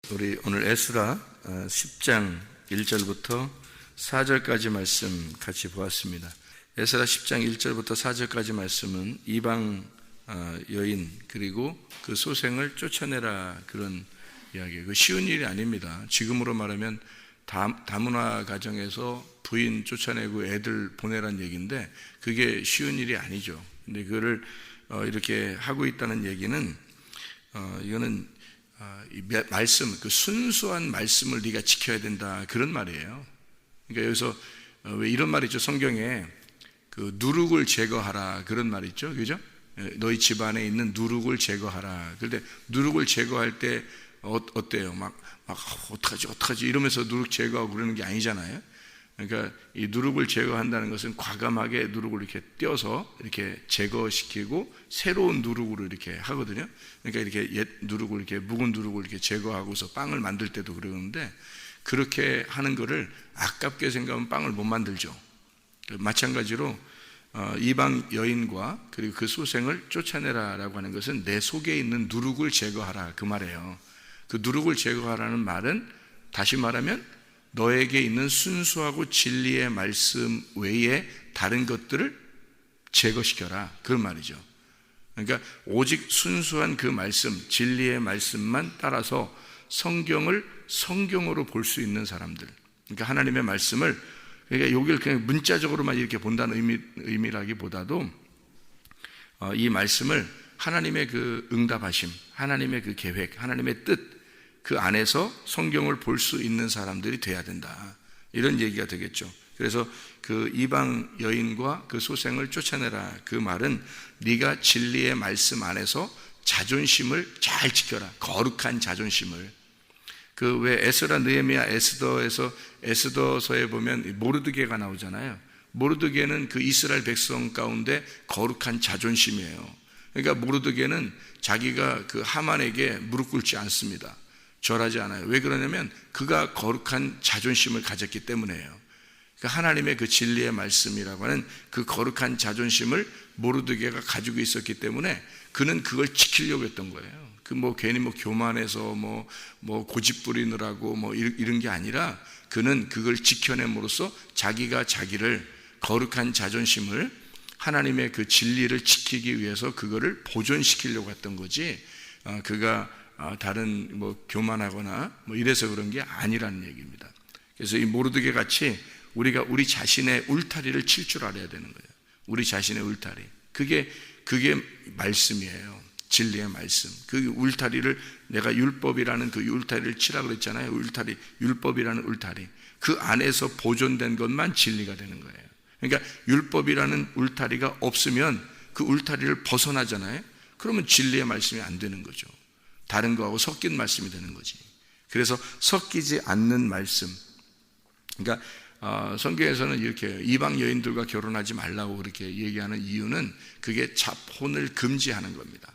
우리 오늘 에스라 10장 1절부터 4절까지 말씀 같이 보았습니다. 에스라 10장 1절부터 4절까지 말씀은 이방 여인 그리고 그 소생을 쫓아내라 그런 이야기예요. 쉬운 일이 아닙니다. 지금으로 말하면 다문화 가정에서 부인 쫓아내고 애들 보내란 얘기인데 그게 쉬운 일이 아니죠. 근데 그거를 이렇게 하고 있다는 얘기는 이거는 이 말씀, 그 순수한 말씀을 네가 지켜야 된다 그런 말이에요. 그러니까 여기서 왜 이런 말이 있죠? 성경에 그 누룩을 제거하라 그런 말이 있죠, 그죠? 너희 집안에 있는 누룩을 제거하라. 그런데 누룩을 제거할 때 어때요? 막 어떡하지 이러면서 누룩 제거하고 그러는 게 아니잖아요. 그러니까 이 누룩을 제거한다는 것은 과감하게 누룩을 이렇게 떼어서 이렇게 제거시키고 새로운 누룩으로 이렇게 하거든요. 그러니까 이렇게 옛 누룩을 이렇게 묵은 누룩을 이렇게 제거하고서 빵을 만들 때도 그러는데 그렇게 하는 거를 아깝게 생각하면 빵을 못 만들죠. 마찬가지로 이방 여인과 그리고 그 소생을 쫓아내라라고 하는 것은 내 속에 있는 누룩을 제거하라 그 말이에요. 그 누룩을 제거하라는 말은 다시 말하면 너에게 있는 순수하고 진리의 말씀 외에 다른 것들을 제거시켜라 그런 말이죠. 그러니까 오직 순수한 그 말씀, 진리의 말씀만 따라서 성경을 성경으로 볼 수 있는 사람들, 그러니까 하나님의 말씀을, 그러니까 여기를 그냥 문자적으로만 이렇게 본다는 의미라기보다도 이 말씀을 하나님의 그 응답하심, 하나님의 그 계획, 하나님의 뜻 그 안에서 성경을 볼 수 있는 사람들이 돼야 된다 이런 얘기가 되겠죠. 그래서 그 이방 여인과 그 소생을 쫓아내라 그 말은 네가 진리의 말씀 안에서 자존심을 잘 지켜라. 거룩한 자존심을. 그 왜 에스라, 느헤미야, 에스더서에 보면 모르드게가 나오잖아요. 모르드게는 그 이스라엘 백성 가운데 거룩한 자존심이에요. 그러니까 모르드게는 자기가 그 하만에게 무릎 꿇지 않습니다. 절하지 않아요. 왜 그러냐면 그가 거룩한 자존심을 가졌기 때문에요. 그러니까 하나님의 그 진리의 말씀이라고 하는 그 거룩한 자존심을 모르드게가 가지고 있었기 때문에 그는 그걸 지키려고 했던 거예요. 그 괜히 교만해서 고집 부리느라고 이런 게 아니라 그는 그걸 지켜냄으로써 자기가 자기를 거룩한 자존심을 하나님의 그 진리를 지키기 위해서 그거를 보존시키려고 했던 거지 그가 다른 교만하거나 이래서 그런 게 아니라는 얘기입니다. 그래서 이 모르드게 같이 우리가 우리 자신의 울타리를 칠 줄 알아야 되는 거예요. 우리 자신의 울타리. 그게 말씀이에요. 진리의 말씀. 그 울타리를 내가 율법이라는 그 울타리를 치라고 그랬잖아요. 울타리, 율법이라는 울타리. 그 안에서 보존된 것만 진리가 되는 거예요. 그러니까 율법이라는 울타리가 없으면 그 울타리를 벗어나잖아요. 그러면 진리의 말씀이 안 되는 거죠. 다른 거하고 섞인 말씀이 되는 거지. 그래서 섞이지 않는 말씀. 그러니까 성경에서는 이렇게 이방 여인들과 결혼하지 말라고 그렇게 얘기하는 이유는 그게 잡혼을 금지하는 겁니다.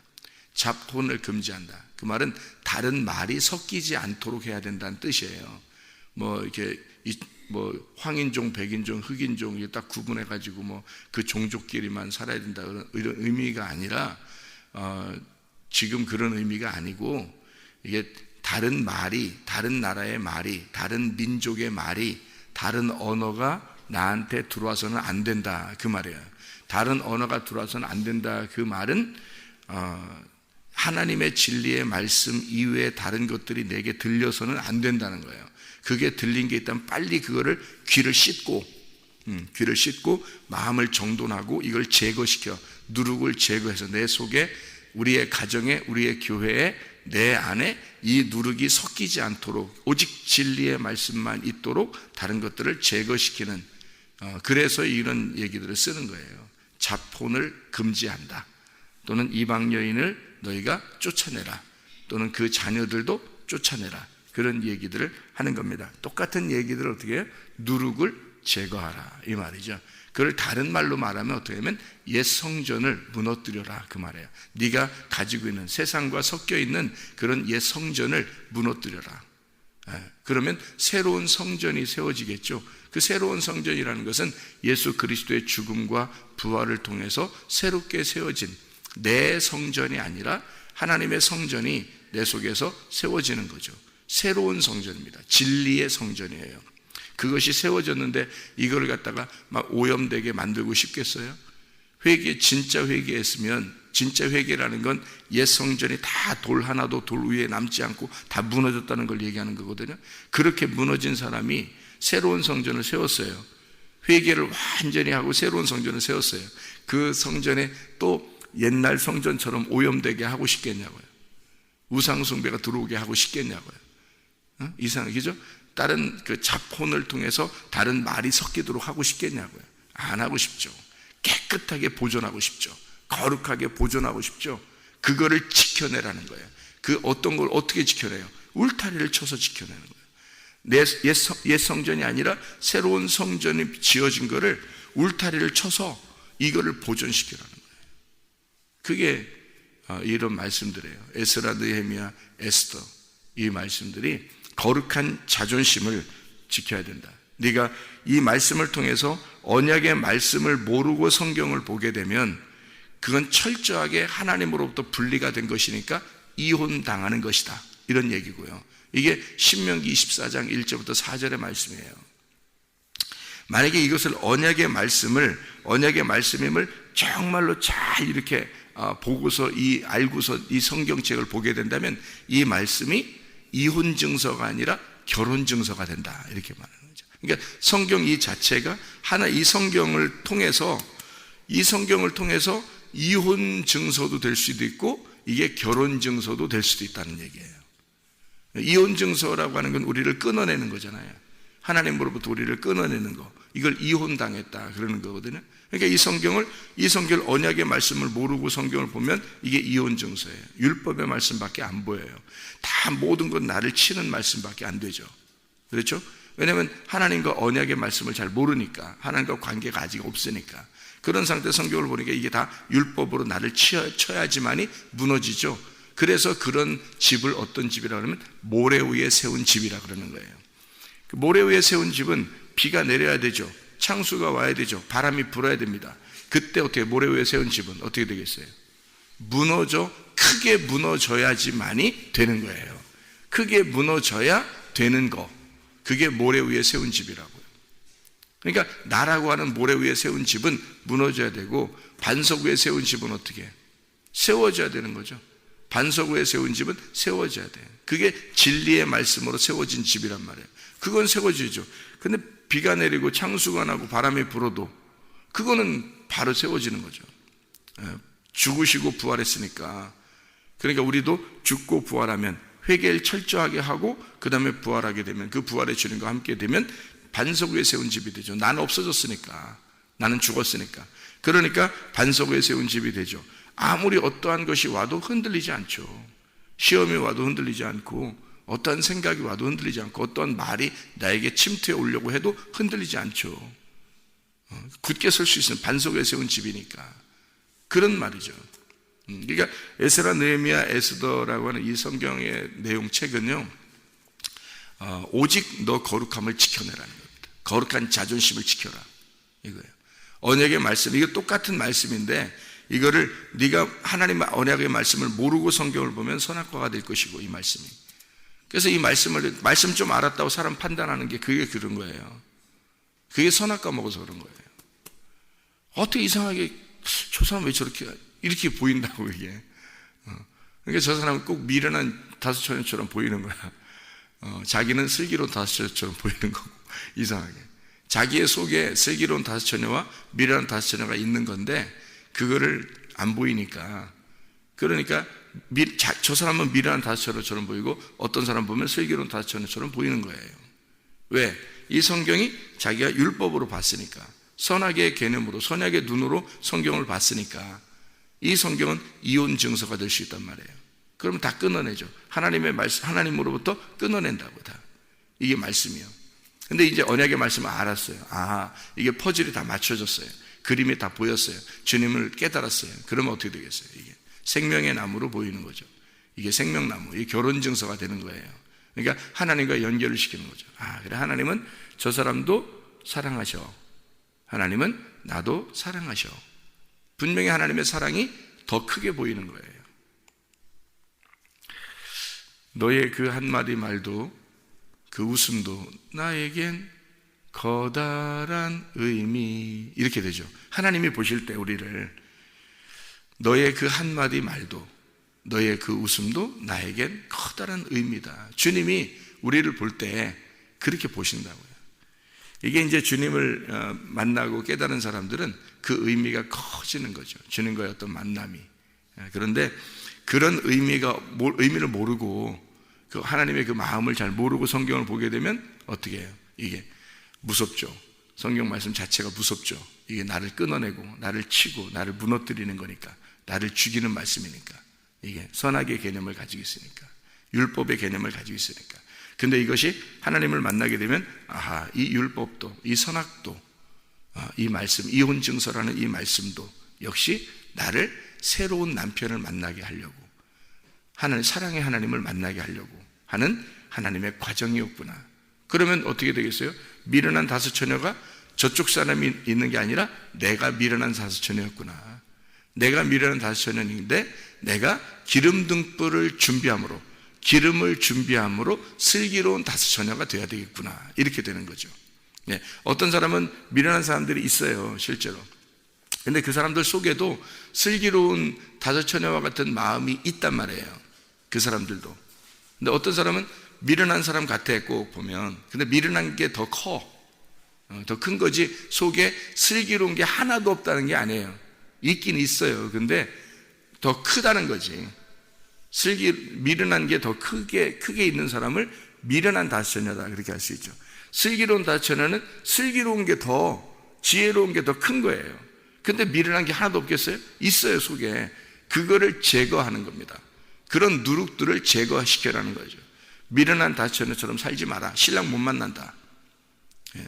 잡혼을 금지한다. 그 말은 다른 말이 섞이지 않도록 해야 된다는 뜻이에요. 이렇게 황인종, 백인종, 흑인종 이게 딱 구분해 가지고 그 종족끼리만 살아야 된다 이런 의미가 아니라 지금 그런 의미가 아니고 이게 다른 말이, 다른 나라의 말이, 다른 민족의 말이, 다른 언어가 나한테 들어와서는 안 된다 그 말이에요. 다른 언어가 들어와서는 안 된다 그 말은 하나님의 진리의 말씀 이외에 다른 것들이 내게 들려서는 안 된다는 거예요. 그게 들린 게 있다면 빨리 그거를 귀를 씻고 마음을 정돈하고 이걸 제거시켜 누룩을 제거해서 내 속에 우리의 가정에 우리의 교회에 내 안에 이 누룩이 섞이지 않도록 오직 진리의 말씀만 있도록 다른 것들을 제거시키는 그래서 이런 얘기들을 쓰는 거예요. 잡혼을 금지한다. 또는 이방 여인을 너희가 쫓아내라. 또는 그 자녀들도 쫓아내라. 그런 얘기들을 하는 겁니다. 똑같은 얘기들을 어떻게 해요? 누룩을 제거하라 이 말이죠. 그걸 다른 말로 말하면 어떻게 하면 옛 성전을 무너뜨려라 그 말이에요. 네가 가지고 있는 세상과 섞여 있는 그런 옛 성전을 무너뜨려라. 그러면 새로운 성전이 세워지겠죠. 그 새로운 성전이라는 것은 예수 그리스도의 죽음과 부활을 통해서 새롭게 세워진 내 성전이 아니라 하나님의 성전이 내 속에서 세워지는 거죠. 새로운 성전입니다. 진리의 성전이에요. 그것이 세워졌는데 이걸 갖다가 막 오염되게 만들고 싶겠어요? 진짜 회개했으면, 진짜 회개라는 건 옛 성전이 다 돌 하나도 돌 위에 남지 않고 다 무너졌다는 걸 얘기하는 거거든요. 그렇게 무너진 사람이 새로운 성전을 세웠어요. 회개를 완전히 하고 새로운 성전을 세웠어요. 그 성전에 또 옛날 성전처럼 오염되게 하고 싶겠냐고요. 우상숭배가 들어오게 하고 싶겠냐고요. 이상하죠? 다른 그 잡혼을 통해서 다른 말이 섞이도록 하고 싶겠냐고요. 안 하고 싶죠. 깨끗하게 보존하고 싶죠. 거룩하게 보존하고 싶죠. 그거를 지켜내라는 거예요. 그 어떤 걸 어떻게 지켜내요? 울타리를 쳐서 지켜내는 거예요. 옛 성전이 아니라 새로운 성전이 지어진 거를 울타리를 쳐서 이거를 보존시키라는 거예요. 그게 이런 말씀들이에요. 에스라, 느헤미야, 에스더, 이 말씀들이 거룩한 자존심을 지켜야 된다. 네가 이 말씀을 통해서 언약의 말씀을 모르고 성경을 보게 되면 그건 철저하게 하나님으로부터 분리가 된 것이니까 이혼당하는 것이다, 이런 얘기고요. 이게 신명기 24장 1절부터 4절의 말씀이에요. 만약에 이것을 언약의 말씀임을 정말로 잘 이렇게 보고서 알고서 이 성경책을 보게 된다면 이 말씀이 이혼 증서가 아니라 결혼 증서가 된다, 이렇게 말하는 거죠. 그러니까 성경 이 자체가 이 성경을 통해서 이혼 증서도 될 수도 있고 이게 결혼 증서도 될 수도 있다는 얘기예요. 이혼 증서라고 하는 건 우리를 끊어내는 거잖아요. 하나님으로부터 우리를 끊어내는 거, 이걸 이혼당했다 그러는 거거든요. 그러니까 이 성경을 언약의 말씀을 모르고 성경을 보면 이게 이혼 증서예요. 율법의 말씀밖에 안 보여요. 다 모든 건 나를 치는 말씀밖에 안 되죠. 그렇죠? 왜냐하면 하나님과 언약의 말씀을 잘 모르니까, 하나님과 관계가 아직 없으니까. 그런 상태 성경을 보니까 이게 다 율법으로 나를 쳐야지만이 무너지죠. 그래서 그런 집을 어떤 집이라고 하면 모래 위에 세운 집이라 그러는 거예요. 그 모래 위에 세운 집은 비가 내려야 되죠. 창수가 와야 되죠. 바람이 불어야 됩니다. 그때 어떻게 모래 위에 세운 집은 어떻게 되겠어요? 크게 무너져야지만이 되는 거예요. 크게 무너져야 되는 거, 그게 모래 위에 세운 집이라고요. 그러니까 나라고 하는 모래 위에 세운 집은 무너져야 되고, 반석 위에 세운 집은 어떻게? 세워져야 되는 거죠. 반석 위에 세운 집은 세워져야 돼요. 그게 진리의 말씀으로 세워진 집이란 말이에요. 그건 세워지죠. 근데 비가 내리고 창수가 나고 바람이 불어도 그거는 바로 세워지는 거죠. 죽으시고 부활했으니까. 그러니까 우리도 죽고 부활하면, 회개를 철저하게 하고 그 다음에 부활하게 되면, 그 부활의 주님과 함께 되면 반석 위에 세운 집이 되죠. 나는 없어졌으니까, 나는 죽었으니까. 그러니까 반석 위에 세운 집이 되죠. 아무리 어떠한 것이 와도 흔들리지 않죠. 시험이 와도 흔들리지 않고, 어떠한 생각이 와도 흔들리지 않고, 어떠한 말이 나에게 침투해 오려고 해도 흔들리지 않죠. 굳게 설 수 있는 반석 위에 세운 집이니까. 그런 말이죠. 그러니까 에스라, 느헤미야, 에스더라고 하는 이 성경의 내용책은요, 오직 너 거룩함을 지켜내라는 겁니다. 거룩한 자존심을 지켜라, 이거예요. 언약의 말씀, 이게 똑같은 말씀인데 이거를 네가 하나님의 언약의 말씀을 모르고 성경을 보면 선악과가 될 것이고, 이 말씀이. 그래서 이 말씀 좀 알았다고 사람 판단하는 게 그게 그런 거예요. 그게 선악과 먹어서 그런 거예요. 어떻게 이상하게 저 사람 왜 이렇게 보인다고 이게. 그러니까 저 사람은 꼭 미련한 다섯처녀처럼 보이는 거야. 자기는 슬기로운 다섯처녀처럼 보이는 거고, 이상하게. 자기의 속에 슬기로운 다섯처녀와 미련한 다섯처녀가 있는 건데 그거를 안 보이니까. 그러니까 저 사람은 미련한 다섯처녀처럼 보이고 어떤 사람 보면 슬기로운 다섯처녀처럼 보이는 거예요. 왜? 이 성경이 자기가 율법으로 봤으니까, 선악의 개념으로, 선악의 눈으로 성경을 봤으니까 이 성경은 이혼 증서가 될 수 있단 말이에요. 그러면 다 끊어내죠. 하나님의 말씀, 하나님으로부터 끊어낸다고 다. 이게 말씀이요. 근데 이제 언약의 말씀을 알았어요. 이게 퍼즐이 다 맞춰졌어요. 그림이 다 보였어요. 주님을 깨달았어요. 그러면 어떻게 되겠어요? 이게 생명의 나무로 보이는 거죠. 이게 생명나무, 이게 결혼 증서가 되는 거예요. 그러니까 하나님과 연결을 시키는 거죠. 그래, 하나님은 저 사람도 사랑하셔. 하나님은 나도 사랑하셔. 분명히 하나님의 사랑이 더 크게 보이는 거예요. 너의 그 한마디 말도 그 웃음도 나에겐 커다란 의미, 이렇게 되죠. 하나님이 보실 때 우리를 너의 그 한마디 말도 너의 그 웃음도 나에겐 커다란 의미다. 주님이 우리를 볼 때 그렇게 보신다고요. 이게 이제 주님을 만나고 깨달은 사람들은 그 의미가 커지는 거죠. 주님과의 어떤 만남이. 그런데 그런 의미를 모르고 그 하나님의 그 마음을 잘 모르고 성경을 보게 되면 어떻게 해요? 이게 무섭죠. 성경 말씀 자체가 무섭죠. 이게 나를 끊어내고 나를 치고 나를 무너뜨리는 거니까, 나를 죽이는 말씀이니까, 이게 선악의 개념을 가지고 있으니까, 율법의 개념을 가지고 있으니까. 근데 이것이 하나님을 만나게 되면 아하, 이 율법도, 이 선악도, 이 말씀, 이혼 증서라는 이 말씀도 역시 나를 새로운 남편을 만나게 하려고, 사랑의 하나님을 만나게 하려고 하는 하나님의 과정이었구나. 그러면 어떻게 되겠어요? 미련한 다섯 처녀가 저쪽 사람이 있는 게 아니라 내가 미련한 다섯 처녀였구나. 내가 미련한 다섯 처녀인데 내가 기름 등불을 준비함으로, 기름을 준비함으로 슬기로운 다섯 처녀가 되어야 되겠구나. 이렇게 되는 거죠. 네, 어떤 사람은 미련한 사람들이 있어요, 실제로. 근데 그 사람들 속에도 슬기로운 다섯 처녀와 같은 마음이 있단 말이에요, 그 사람들도. 근데 어떤 사람은 미련한 사람 같아, 꼭 보면. 근데 미련한 게 더 커. 더 큰 거지, 속에 슬기로운 게 하나도 없다는 게 아니에요. 있긴 있어요. 근데 더 크다는 거지. 미련한 게 더 크게 있는 사람을 미련한 다섯 처녀다, 그렇게 할 수 있죠. 슬기로운 다섯 처녀는 슬기로운 게 더, 지혜로운 게 더 큰 거예요. 근데 미련한 게 하나도 없겠어요? 있어요, 속에. 그거를 제거하는 겁니다. 그런 누룩들을 제거시켜라는 거죠. 미련한 다섯 처녀처럼 살지 마라. 신랑 못 만난다.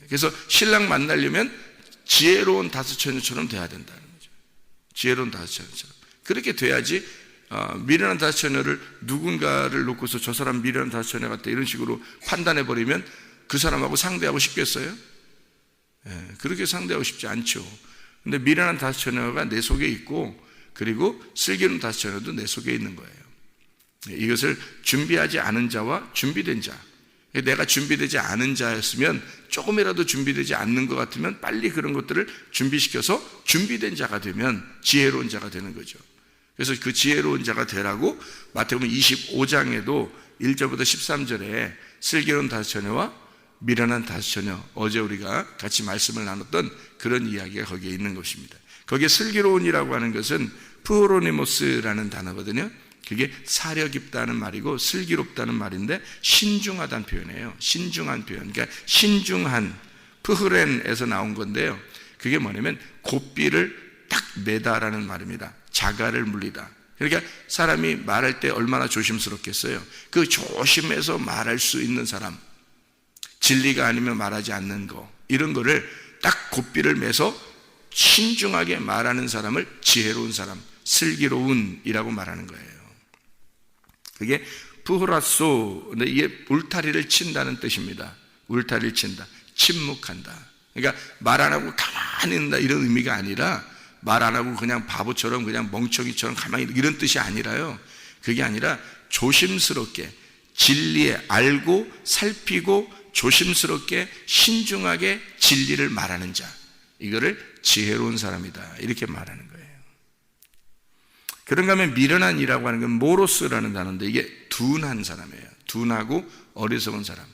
그래서 신랑 만나려면 지혜로운 다섯 처녀처럼 돼야 된다는 거죠. 지혜로운 다섯 처녀처럼. 그렇게 돼야지. 미련한 다섯 처녀를, 누군가를 놓고서 저 사람 미련한 다섯 처녀 같다 이런 식으로 판단해버리면 그 사람하고 상대하고 싶겠어요? 그렇게 상대하고 싶지 않죠. 근데 미련한 다섯 처녀가 내 속에 있고, 그리고 슬기로운 다섯 처녀도 내 속에 있는 거예요. 이것을 준비하지 않은 자와 준비된 자. 내가 준비되지 않은 자였으면, 조금이라도 준비되지 않는 것 같으면 빨리 그런 것들을 준비시켜서 준비된 자가 되면 지혜로운 자가 되는 거죠. 그래서 그 지혜로운 자가 되라고 마태복음 25장에도 1절부터 13절에 슬기로운 다섯 처녀와 미련한 다섯 처녀, 어제 우리가 같이 말씀을 나눴던 그런 이야기가 거기에 있는 것입니다. 거기에 슬기로운이라고 하는 것은 프로니모스라는 단어거든요. 그게 사려 깊다는 말이고 슬기롭다는 말인데 신중하다는 표현이에요. 신중한 표현. 그러니까 신중한, 프흐렌에서 나온 건데요. 그게 뭐냐면 고삐를 딱 매다라는 말입니다. 자갈을 물리다. 그러니까 사람이 말할 때 얼마나 조심스럽겠어요. 그 조심해서 말할 수 있는 사람, 진리가 아니면 말하지 않는 거, 이런 거를 딱 고삐를 매서 신중하게 말하는 사람을 지혜로운 사람, 슬기로운이라고 말하는 거예요. 그게 푸흐라소, 근데 이게 울타리를 친다는 뜻입니다. 울타리를 친다, 침묵한다. 그러니까 말 안 하고 가만히 있는다 이런 의미가 아니라, 말 안 하고 그냥 바보처럼 그냥 멍청이처럼 가만히 있는 이런 뜻이 아니라요. 그게 아니라 조심스럽게, 진리에 알고 살피고 조심스럽게 신중하게 진리를 말하는 자, 이거를 지혜로운 사람이다 이렇게 말하는 거예요. 그런가 하면 미련한이라고 하는 건 모로스라는 단어인데, 이게 둔한 사람이에요. 둔하고 어리석은 사람.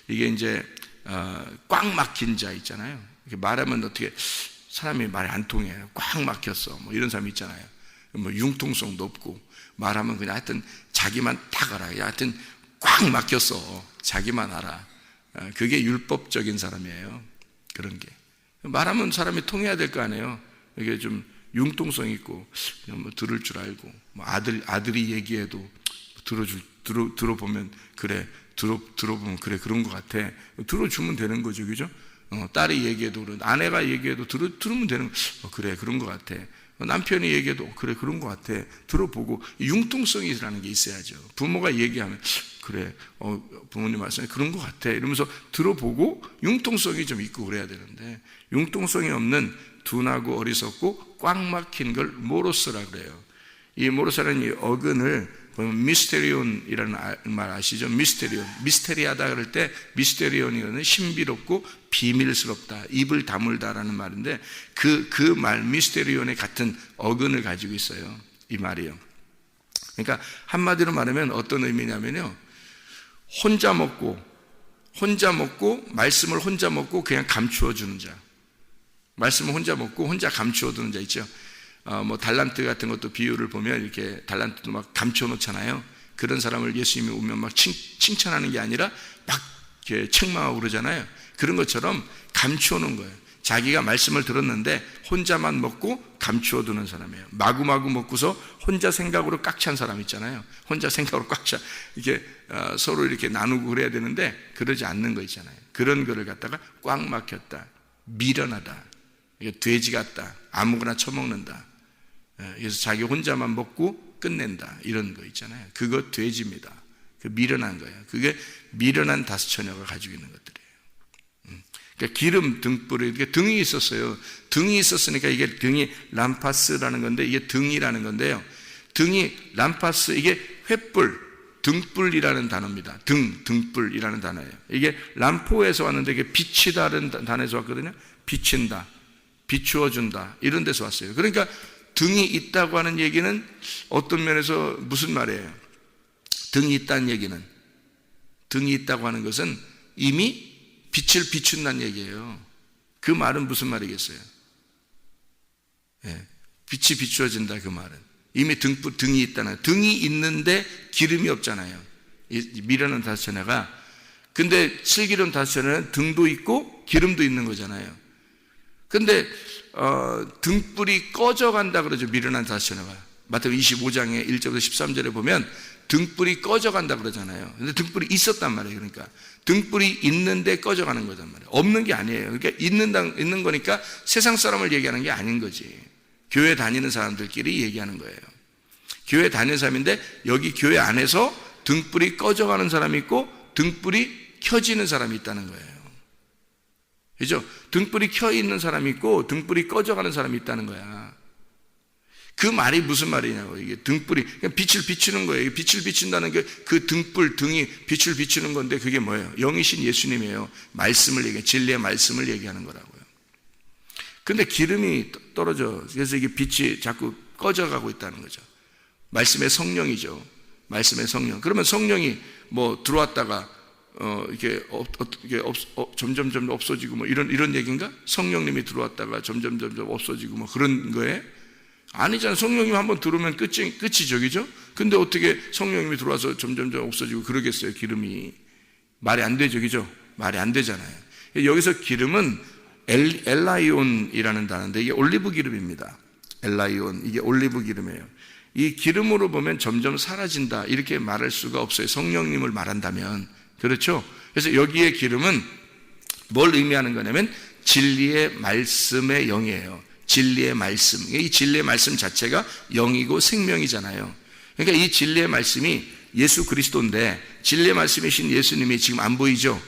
이게 이제 꽉 막힌 자 있잖아요. 이렇게 말하면 어떻게 사람이 말이 안 통해요. 꽉 막혔어. 뭐 이런 사람 있잖아요. 뭐 융통성도 없고 말하면 그냥 하여튼 자기만 딱 알아. 하여튼 꽉 막혔어. 자기만 알아. 그게 율법적인 사람이에요. 그런 게. 말하면 사람이 통해야 될 거 아니에요. 이게 좀 융통성 있고 그냥 뭐 들을 줄 알고, 뭐 아들이 얘기해도 들어보면 그래, 들어보면 그래, 그런 것 같아. 들어주면 되는 거죠, 그죠? 딸이 얘기해도 그래, 아내가 얘기해도 들으면 되는 거. 그래, 그런 것 같아. 남편이 얘기해도 그래, 그런 것 같아. 들어보고 융통성이라는 게 있어야죠. 부모가 얘기하면 그래, 부모님 말씀에 그런 것 같아 이러면서 들어보고 융통성이 좀 있고 그래야 되는데, 융통성이 없는 둔하고 어리석고 꽉 막힌 걸 모로스라 그래요. 이 모로스라는 이 어근을 보면 미스테리온이라는 말 아시죠? 미스테리하다 그럴 때 미스테리온이거든요. 신비롭고 비밀스럽다, 입을 다물다라는 말인데 그 말 미스테리온의 같은 어근을 가지고 있어요. 이 말이요. 그러니까 한마디로 말하면 어떤 의미냐면요, 혼자 먹고 말씀을 혼자 먹고 그냥 감추어 주는 자, 말씀을 혼자 먹고 혼자 감추어 두는 자 있죠. 뭐 달란트 같은 것도 비유를 보면 이렇게 달란트도 막 감춰 놓잖아요. 그런 사람을 예수님이 오면 막 칭찬하는 게 아니라 막 이렇게 책망하고 그러잖아요. 그런 것처럼 감추어 놓은 거예요. 자기가 말씀을 들었는데 혼자만 먹고 감추어 두는 사람이에요. 마구마구 먹고서 혼자 생각으로 꽉 찬 사람 있잖아요. 혼자 생각으로 꽉 차, 이게 서로 이렇게 나누고 그래야 되는데 그러지 않는 거 있잖아요. 그런 거를 갖다가 꽉 막혔다, 미련하다, 돼지 같다, 아무거나 처먹는다, 그래서 자기 혼자만 먹고 끝낸다, 이런 거 있잖아요. 그거 돼지입니다. 그 미련한 거예요. 그게 미련한 다섯 처녀가 가지고 있는 것들이에요. 그러니까 기름 등불이, 이게 등이 있었어요. 등이 있었으니까 이게 등이 람파스라는 건데, 이게 등이라는 건데요. 등이 람파스, 이게 횃불, 등불이라는 단어입니다. 등불이라는 단어예요. 이게 람포에서 왔는데 이게 비치다라는 단어에서 왔거든요. 비친다, 비추어준다, 이런 데서 왔어요. 그러니까 등이 있다고 하는 얘기는 어떤 면에서 무슨 말이에요? 등이 있다는 얘기는, 등이 있다고 하는 것은 이미 빛을 비춘다는 얘기예요. 그 말은 무슨 말이겠어요? 빛이 비추어진다, 그 말은 이미 등이 있다는, 등이 있는데 기름이 없잖아요. 미련한 다섯 처녀가. 근데 슬기로운 다섯 처녀는 등도 있고 기름도 있는 거잖아요. 근데 등불이 꺼져간다 그러죠. 미련한 다섯 처녀가 마태복음 25장에 1절부터 13절에 보면 등불이 꺼져간다 그러잖아요. 근데 등불이 있었단 말이에요. 그러니까 등불이 있는데 꺼져가는 거단 말이에요. 없는 게 아니에요. 그러니까 있는 거니까 세상 사람을 얘기하는 게 아닌 거지. 교회 다니는 사람들끼리 얘기하는 거예요. 교회 다니는 사람인데 여기 교회 안에서 등불이 꺼져가는 사람이 있고 등불이 켜지는 사람이 있다는 거예요. 그죠? 등불이 켜 있는 사람이 있고 등불이 꺼져가는 사람이 있다는 거야. 그 말이 무슨 말이냐고. 이게 등불이 그냥 빛을 비추는 거예요. 빛을 비춘다는 게 그 등불, 등이 빛을 비추는 건데 그게 뭐예요? 영이신 예수님이에요. 말씀을 얘기해, 진리의 말씀을 얘기하는 거라고요. 근데 기름이 떨어져. 그래서 이게 빛이 자꾸 꺼져가고 있다는 거죠. 말씀의 성령이죠. 말씀의 성령. 그러면 성령이 뭐 들어왔다가 이게 점점 없어지고 뭐 이런 얘기인가? 성령님이 들어왔다가 점점 없어지고 뭐 그런 거에 아니잖아요. 성령님 한번 들어오면 끝이죠, 그죠? 근데 어떻게 성령님이 들어와서 점점 없어지고 그러겠어요? 기름이 말이 안 되죠, 그죠? 말이 안 되잖아요. 여기서 기름은 엘라이온이라는 단어인데 이게 올리브 기름입니다. 엘라이온, 이게 올리브 기름이에요. 이 기름으로 보면 점점 사라진다, 이렇게 말할 수가 없어요. 성령님을 말한다면. 그렇죠? 그래서 여기에 기름은 뭘 의미하는 거냐면 진리의 말씀의 영이에요. 진리의 말씀. 이 진리의 말씀 자체가 영이고 생명이잖아요. 그러니까 이 진리의 말씀이 예수 그리스도인데 진리의 말씀이신 예수님이 지금 안 보이죠?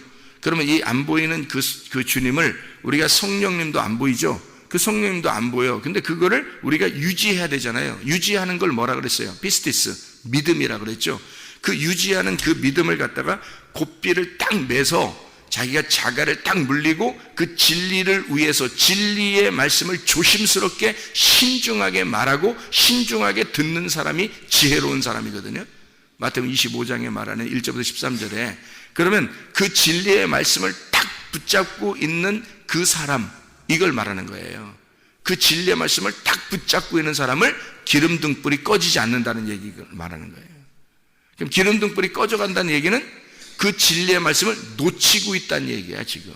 그러면 이 안 보이는 그 주님을 우리가 성령님도 안 보이죠? 그 성령님도 안 보여. 근데 그거를 우리가 유지해야 되잖아요. 유지하는 걸 뭐라 그랬어요? 피스티스, 믿음이라 그랬죠. 그 유지하는 그 믿음을 갖다가 고삐를 딱 매서 자기가 자가를 딱 물리고 그 진리를 위해서 진리의 말씀을 조심스럽게 신중하게 말하고 신중하게 듣는 사람이 지혜로운 사람이거든요. 마태복음 25장에 말하는 1절부터 13절에 그러면 그 진리의 말씀을 딱 붙잡고 있는 그 사람, 이걸 말하는 거예요. 그 진리의 말씀을 딱 붙잡고 있는 사람을 기름 등불이 꺼지지 않는다는 얘기를 말하는 거예요. 그럼 기름 등불이 꺼져간다는 얘기는 그 진리의 말씀을 놓치고 있다는 얘기야. 지금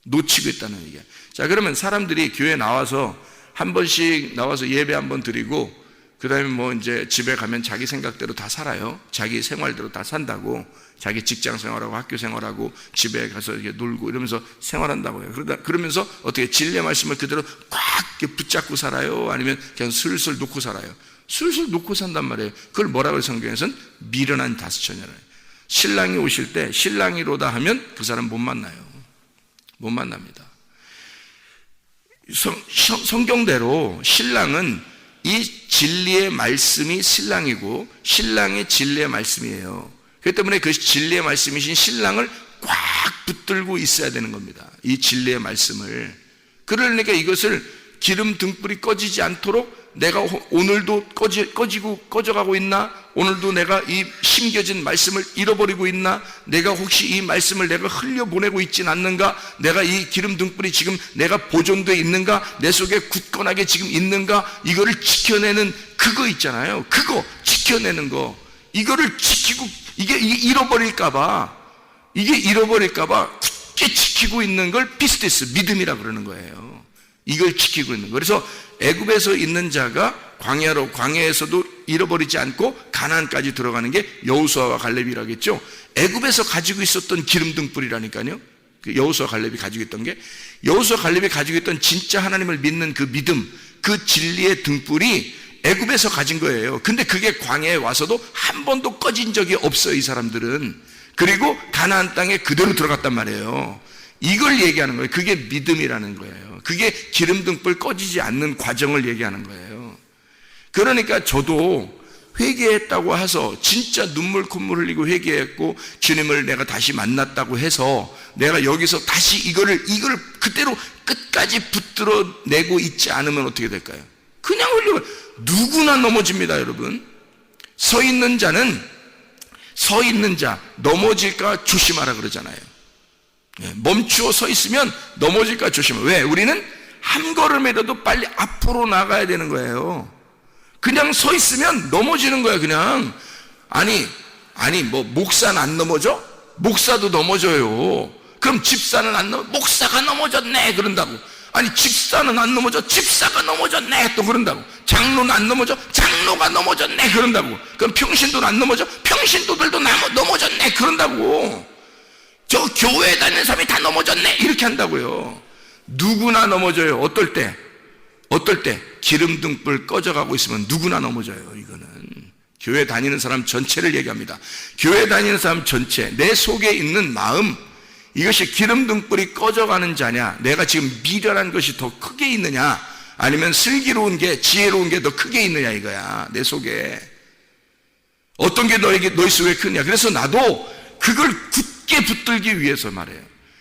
놓치고 있다는 얘기야. 자, 그러면 사람들이 교회 나와서 한 번씩 나와서 예배 한 번 드리고 그 다음에 뭐 이제 집에 가면 자기 생각대로 다 살아요. 자기 생활대로 다 산다고. 자기 직장 생활하고 학교 생활하고 집에 가서 이렇게 놀고 이러면서 생활한다고 해요. 그러면서 어떻게 진리의 말씀을 그대로 꽉 이렇게 붙잡고 살아요? 아니면 그냥 슬슬 놓고 살아요? 슬슬 놓고 산단 말이에요. 그걸 뭐라고 해요? 성경에서는 미련한 다섯 처녀라. 신랑이 오실 때 신랑이로다 하면 그 사람 못 만나요. 못 만납니다. 성경대로 신랑은 이 진리의 말씀이 신랑이고 신랑이 진리의 말씀이에요. 그렇기 때문에 그 진리의 말씀이신 신랑을 꽉 붙들고 있어야 되는 겁니다. 이 진리의 말씀을. 그러니까 이것을 기름 등불이 꺼지지 않도록 내가 오늘도 꺼져가고 있나? 오늘도 내가 이 심겨진 말씀을 잃어버리고 있나? 내가 혹시 이 말씀을 내가 흘려보내고 있진 않는가? 내가 이 기름 등불이 지금 내가 보존되어 있는가? 내 속에 굳건하게 지금 있는가? 이거를 지켜내는 그거 있잖아요. 그거 지켜내는 거. 이거를 지키고 이게 잃어버릴까봐 굳게 지키고 있는 걸 피스티스, 믿음이라 그러는 거예요. 이걸 지키고 있는 거. 그래서 애굽에서 있는 자가 광야에서도 잃어버리지 않고 가나안까지 들어가는 게 여호수아와 갈렙이라겠죠. 애굽에서 가지고 있었던 기름 등불이라니까요. 그 여호수아 갈렙이 가지고 있던 게, 여호수아 갈렙이 가지고 있던 진짜 하나님을 믿는 그 믿음, 그 진리의 등불이 애굽에서 가진 거예요. 근데 그게 광야에 와서도 한 번도 꺼진 적이 없어요, 이 사람들은. 그리고 가나안 땅에 그대로 들어갔단 말이에요. 이걸 얘기하는 거예요. 그게 믿음이라는 거예요. 그게 기름등불 꺼지지 않는 과정을 얘기하는 거예요. 그러니까 저도 회개했다고 해서 진짜 눈물 콧물 흘리고 회개했고 주님을 내가 다시 만났다고 해서 내가 여기서 다시 이거를 그대로 끝까지 붙들어내고 있지 않으면 어떻게 될까요? 그냥 흘리고 누구나 넘어집니다, 여러분. 서 있는 자 넘어질까 조심하라 그러잖아요. 멈추어 서 있으면 넘어질까 조심해. 왜? 우리는 한 걸음이라도 빨리 앞으로 나가야 되는 거예요. 그냥 서 있으면 넘어지는 거야. 그냥 아니 뭐 목사는 안 넘어져? 목사도 넘어져요. 그럼 집사는 안 넘어? 목사가 넘어졌네 그런다고. 아니 집사는 안 넘어져? 집사가 넘어졌네 또 그런다고. 장로는 안 넘어져? 장로가 넘어졌네 그런다고. 그럼 평신도는 안 넘어져? 평신도들도 넘어졌네 그런다고. 저 교회에 다니는 사람이 다 넘어졌네 이렇게 한다고요. 누구나 넘어져요. 어떨 때 기름등불 꺼져가고 있으면 누구나 넘어져요. 이거는 교회 다니는 사람 전체를 얘기합니다. 교회 다니는 사람 전체, 내 속에 있는 마음, 이것이 기름등불이 꺼져가는 자냐, 내가 지금 미련한 것이 더 크게 있느냐, 아니면 슬기로운 게, 지혜로운 게 더 크게 있느냐 이거야. 내 속에 어떤 게 너희 속에 크냐. 그래서 나도 그걸 굳게 붙들기 위해서 말해요.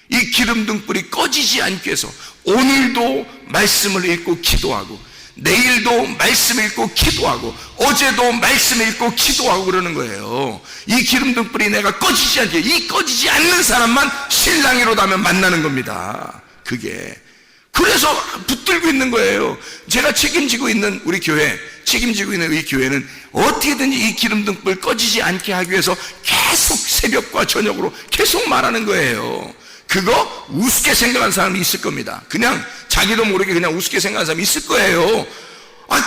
이 기름등불이 꺼지지 않기 위해서 오늘도 말씀을 읽고 기도하고, 내일도 말씀 읽고 기도하고, 어제도 말씀 읽고 기도하고 그러는 거예요. 이 기름등불이 내가 꺼지지 않게, 이 꺼지지 않는 사람만 신랑이로다면 만나는 겁니다. 그게 그래서 붙들고 있는 거예요. 제가 책임지고 있는 우리 교회는 어떻게든지 이 기름등불 꺼지지 않게 하기 위해서 계속 새벽과 저녁으로 계속 말하는 거예요. 그거 우습게 생각하는 사람이 있을 겁니다. 그냥 자기도 모르게 그냥 우습게 생각하는 사람이 있을 거예요.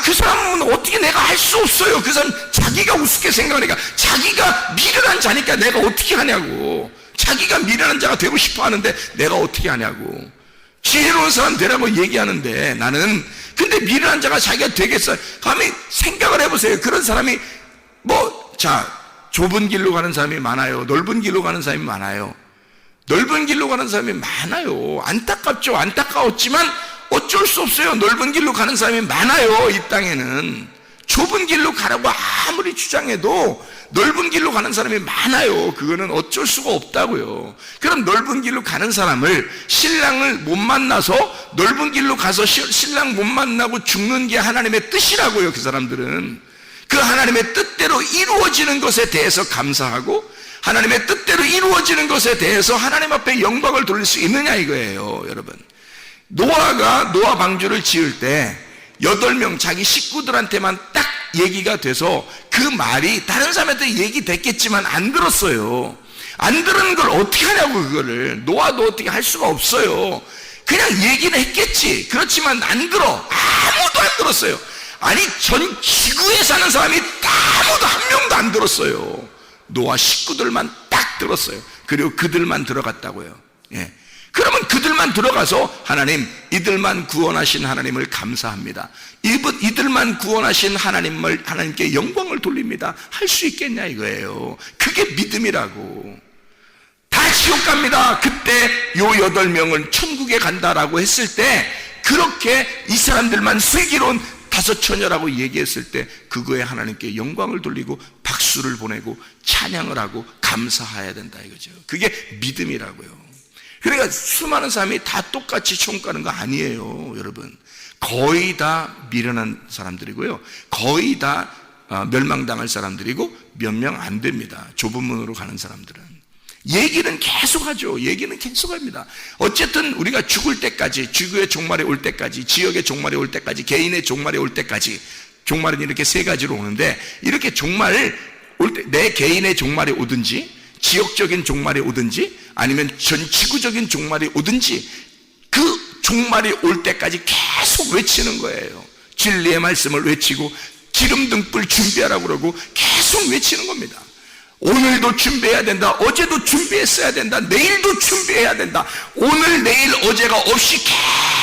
그 사람은 어떻게 내가 할 수 없어요. 그 사람 자기가 우습게 생각하니까, 자기가 미련한 자니까 내가 어떻게 하냐고. 자기가 미련한 자가 되고 싶어 하는데 내가 어떻게 하냐고. 지혜로운 사람 되라고 얘기하는데 나는, 근데 미련한 자가 자기가 되겠어요? 감히 생각을 해보세요. 그런 사람이 좁은 길로 가는 사람이 많아요? 넓은 길로 가는 사람이 많아요? 넓은 길로 가는 사람이 많아요. 안타깝죠. 안타까웠지만 어쩔 수 없어요. 넓은 길로 가는 사람이 많아요. 이 땅에는 좁은 길로 가라고 아무리 주장해도 넓은 길로 가는 사람이 많아요. 그거는 어쩔 수가 없다고요. 그럼 넓은 길로 가는 사람을, 신랑을 못 만나서 넓은 길로 가서 신랑 못 만나고 죽는 게 하나님의 뜻이라고요. 그 사람들은 그 하나님의 뜻대로 이루어지는 것에 대해서 감사하고, 하나님의 뜻대로 이루어지는 것에 대해서 하나님 앞에 영광을 돌릴 수 있느냐 이거예요. 여러분, 노아 방주를 지을 때 8명 자기 식구들한테만 딱 얘기가 돼서 그 말이 다른 사람한테 얘기됐겠지만 안 들었어요. 안 들은 걸 어떻게 하냐고. 그거를 노아도 어떻게 할 수가 없어요. 그냥 얘기는 했겠지. 그렇지만 안 들어. 아무도 안 들었어요. 아니 전 지구에 사는 사람이 아무도 한 명도 안 들었어요. 노아 식구들만 딱 들었어요. 그리고 그들만 들어갔다고요. 그러면 그들만 들어가서 하나님, 이들만 구원하신 하나님을 감사합니다. 이들만 구원하신 하나님께 영광을 돌립니다. 할 수 있겠냐 이거예요. 그게 믿음이라고. 다 지옥 갑니다. 그때 요 8명은 천국에 간다라고 했을 때 그렇게 이 사람들만 슬기로운 다섯 처녀라고 얘기했을 때 그거에 하나님께 영광을 돌리고 박수를 보내고 찬양을 하고 감사해야 된다 이거죠. 그게 믿음이라고요. 그러니까 수많은 사람이 다 똑같이 천국 가는 거 아니에요, 여러분. 거의 다 미련한 사람들이고요, 거의 다 멸망당할 사람들이고 몇 명 안 됩니다, 좁은 문으로 가는 사람들은. 얘기는 계속하죠. 얘기는 계속합니다. 어쨌든 우리가 죽을 때까지, 지구의 종말에 올 때까지, 지역의 종말에 올 때까지, 개인의 종말에 올 때까지, 종말은 이렇게 세 가지로 오는데, 이렇게 종말 올 때, 내 개인의 종말이 오든지 지역적인 종말이 오든지 아니면 전 지구적인 종말이 오든지 그 종말이 올 때까지 계속 외치는 거예요. 진리의 말씀을 외치고 기름 등불 준비하라고 그러고 계속 외치는 겁니다. 오늘도 준비해야 된다, 어제도 준비했어야 된다, 내일도 준비해야 된다, 오늘 내일 어제가 없이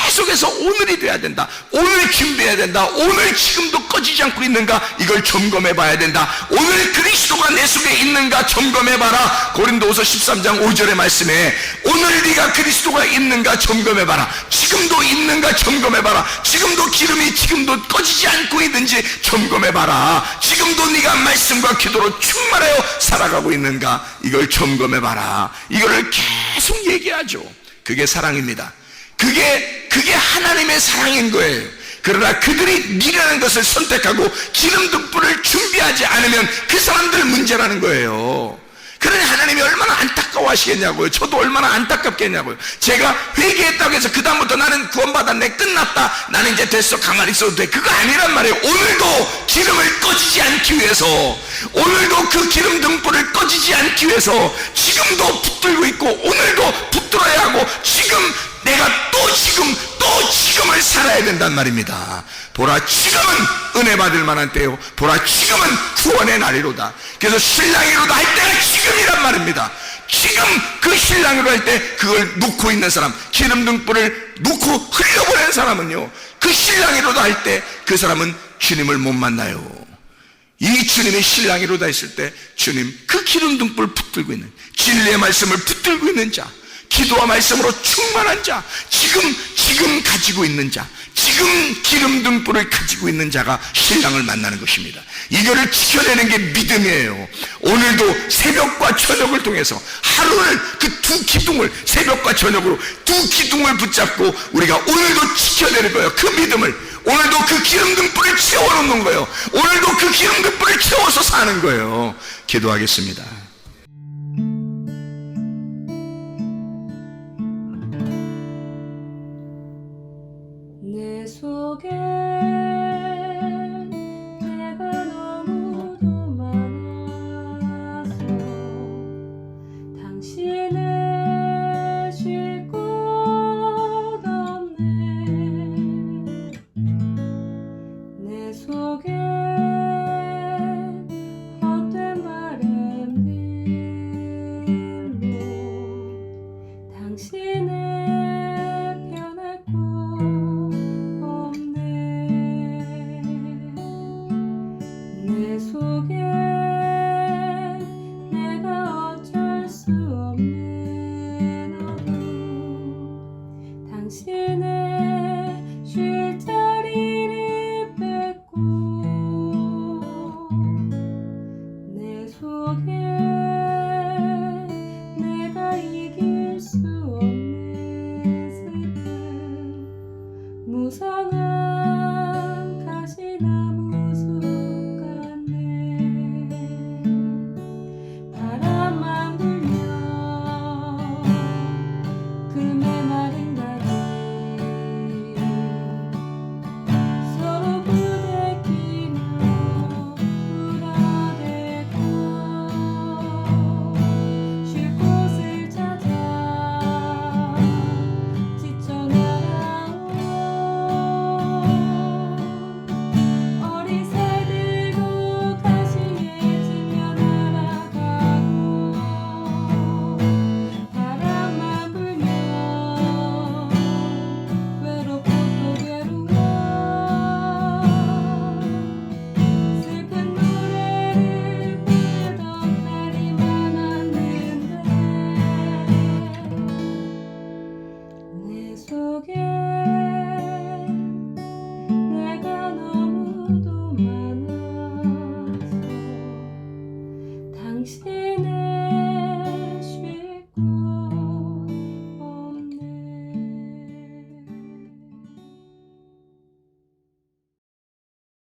계속해서 오늘이 돼야 된다, 오늘 준비해야 된다, 오늘 지금도 꺼지지 않고 있는가 이걸 점검해 봐야 된다, 오늘 그리스도가 내 속에 있는가 점검해 봐라. 고린도후서 13장 5절의 말씀에 오늘 네가 그리스도가 있는가 점검해 봐라, 지금도 있는가 점검해 봐라, 지금도 기름이 지금도 꺼지지 않고 있는지 점검해 봐라, 지금도 네가 말씀과 기도로 충만하여 살아가고 있는가 이걸 점검해 봐라. 이거를 계속 얘기하죠. 그게 사랑입니다. 그게 하나님의 사랑인 거예요. 그러나 그들이 미련한 것을 선택하고 기름 등불을 준비하지 않으면 그 사람들 문제라는 거예요. 그러니 하나님이 얼마나 안타까워하시겠냐고요. 저도 얼마나 안타깝겠냐고요. 제가 회개했다고 해서 그 다음부터 나는 구원받았네, 끝났다, 나는 이제 됐어, 가만히 있어도 돼, 그거 아니란 말이에요. 오늘도 기름을 꺼지지 않기 위해서, 오늘도 그 기름 등불을 꺼지지 않기 위해서 지금도 붙들고 있고 오늘도 붙들어야 하고 지금 내가 또 지금을 살아야 된단 말입니다. 보라, 지금은 은혜 받을 만한 때요, 보라, 지금은 구원의 날이로다. 그래서 신랑이로다 할 때가 지금이란 말입니다. 지금 그 신랑이로 할 때 그걸 놓고 있는 사람, 기름 등불을 놓고 흘려보내는 사람은요, 그 신랑이로다 할 때 그 사람은 주님을 못 만나요. 이 주님이 신랑이로다 했을 때 주님, 그 기름 등불 붙들고 있는, 진리의 말씀을 붙들고 있는 자, 기도와 말씀으로 충만한 자, 지금 가지고 있는 자, 지금 기름 등불을 가지고 있는 자가 신랑을 만나는 것입니다. 이거를 지켜내는 게 믿음이에요. 오늘도 새벽과 저녁을 통해서 하루를 그 두 기둥을, 새벽과 저녁으로 두 기둥을 붙잡고 우리가 오늘도 지켜내는 거예요. 그 믿음을, 오늘도 그 기름 등불을 채워놓는 거예요. 오늘도 그 기름 등불을 채워서 사는 거예요. 기도하겠습니다. 내 속에 내가 너무도 많아서 당신